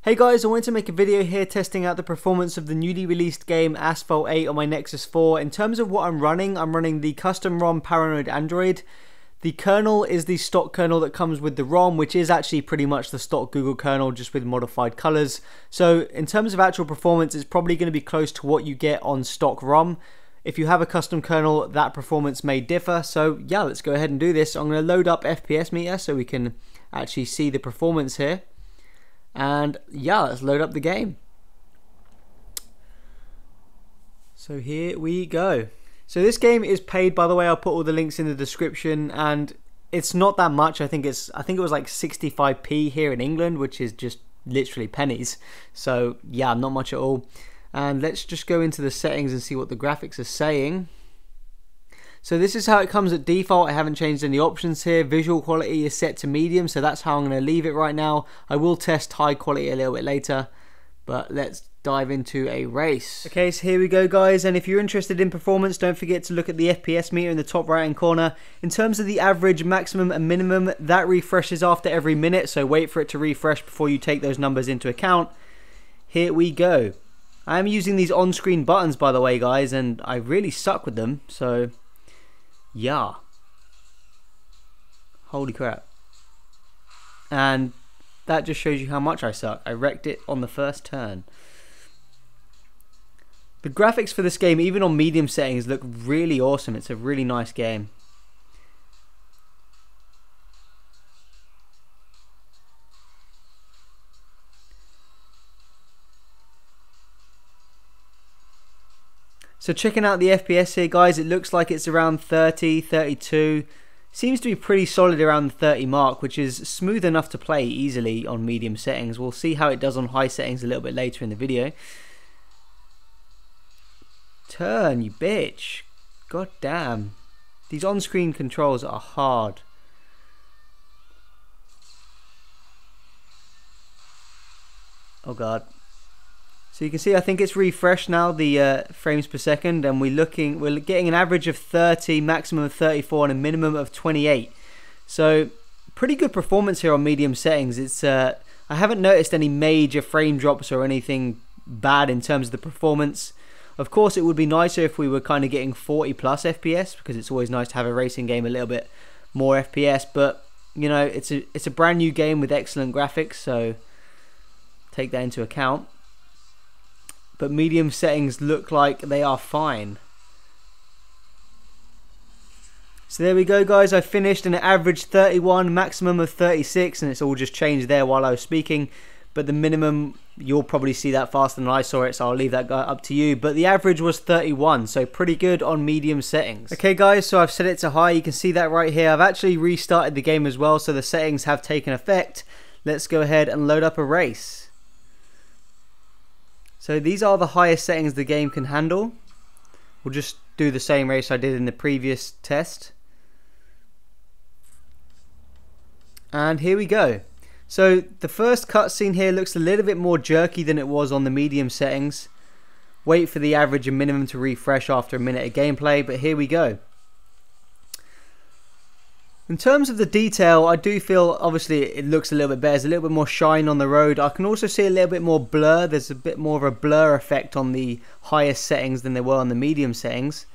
Hey guys, I wanted to make a video here testing out the performance of the newly released game Asphalt 8 on my Nexus 4. In terms of what I'm running the custom ROM Paranoid Android. The kernel is the stock kernel that comes with the ROM, which is actually pretty much the stock Google kernel, just with modified colors. So in terms of actual performance, it's probably going to be close to what you get on stock ROM. If you have a custom kernel, that performance may differ. So yeah, let's go ahead and do this. I'm going to load up FPS meter so we can actually see the performance here. And yeah, let's load up the game. So here we go. So this game is paid, by the way. I'll put all the links in the description, and it's not that much. I think it was like 65p here in England, which is just literally pennies. So yeah, not much at all. And let's just go into the settings and see what the graphics are saying. So this is how it comes at default. I haven't changed any options here. Visual quality is set to medium, so that's how I'm going to leave it right now. I will test high quality a little bit later, but let's dive into a race. Okay, so here we go guys, and if you're interested in performance, don't forget to look at the FPS meter in the top right hand corner. In terms of the average, maximum and minimum, that refreshes after every minute, so wait for it to refresh before you take those numbers into account. Here we go. I am using these on-screen buttons, by the way guys, and I really suck with them, so yeah. Holy crap. And that just shows you how much I suck. I wrecked it on the first turn. The graphics for this game, even on medium settings, look really awesome. It's a really nice game. So checking out the FPS here guys, it looks like it's around 30, 32. Seems to be pretty solid around the 30 mark, which is smooth enough to play easily on medium settings. We'll see how it does on high settings a little bit later in the video. Turn, you bitch. God damn. These on-screen controls are hard. Oh god. So you can see, I think it's refreshed now, the frames per second, and we're getting an average of 30, maximum of 34, and a minimum of 28. So pretty good performance here on medium settings. It's I haven't noticed any major frame drops or anything bad in terms of the performance. Of course, it would be nicer if we were kind of getting 40 plus FPS, because it's always nice to have a racing game a little bit more FPS. But you know, it's a brand new game with excellent graphics, so take that into account. But medium settings look like they are fine. So there we go guys, I finished, and it averaged 31, maximum of 36, and it's all just changed there while I was speaking. But the minimum, you'll probably see that faster than I saw it, so I'll leave that up to you. But the average was 31, so pretty good on medium settings. Okay guys, so I've set it to high, you can see that right here. I've actually restarted the game as well, so the settings have taken effect. Let's go ahead and load up a race. So these are the highest settings the game can handle. We'll just do the same race I did in the previous test. And here we go. So the first cutscene here looks a little bit more jerky than it was on the medium settings. Wait for the average and minimum to refresh after a minute of gameplay, but here we go. In terms of the detail, I do feel obviously it looks a little bit better. There's a little bit more shine on the road. I can also see a little bit more blur. There's a bit more of a blur effect on the highest settings than there were on the medium settings.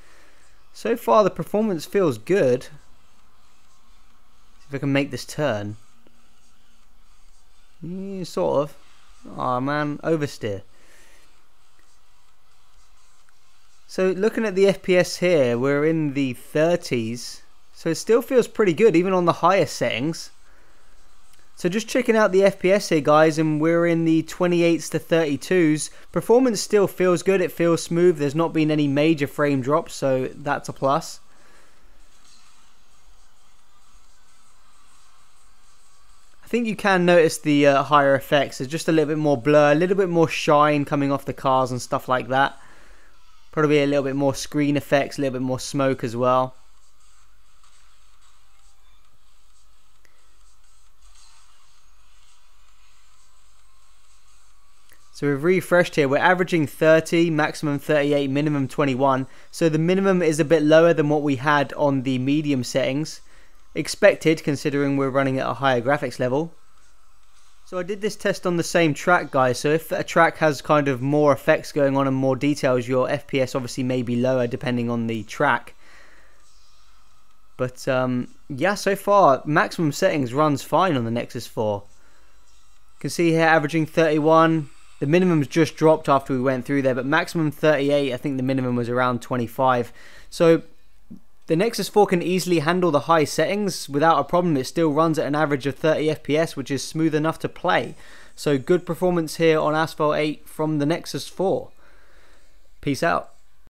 So far the performance feels good. See if I can make this turn. Yeah, sort of. Oh man, oversteer. So looking at the FPS here, we're in the 30s. So it still feels pretty good, even on the highest settings. So just checking out the FPS here, guys, and we're in the 28s to 32s. Performance still feels good, it feels smooth. There's not been any major frame drops, so that's a plus. I think you can notice the higher effects. There's just a little bit more blur, a little bit more shine coming off the cars and stuff like that. Probably a little bit more screen effects, a little bit more smoke as well. So we've refreshed here. We're averaging 30, maximum 38, minimum 21. So the minimum is a bit lower than what we had on the medium settings. Expected, considering we're running at a higher graphics level. So I did this test on the same track, guys. So if a track has kind of more effects going on and more details, your FPS obviously may be lower depending on the track. But yeah, so far maximum settings runs fine on the Nexus 4. You can see here averaging 31. The minimum's just dropped after we went through there, but maximum 38. I think the minimum was around 25. So the Nexus 4 can easily handle the high settings without a problem. It still runs at an average of 30 FPS, which is smooth enough to play. So good performance here on Asphalt 8 from the Nexus 4. Peace out.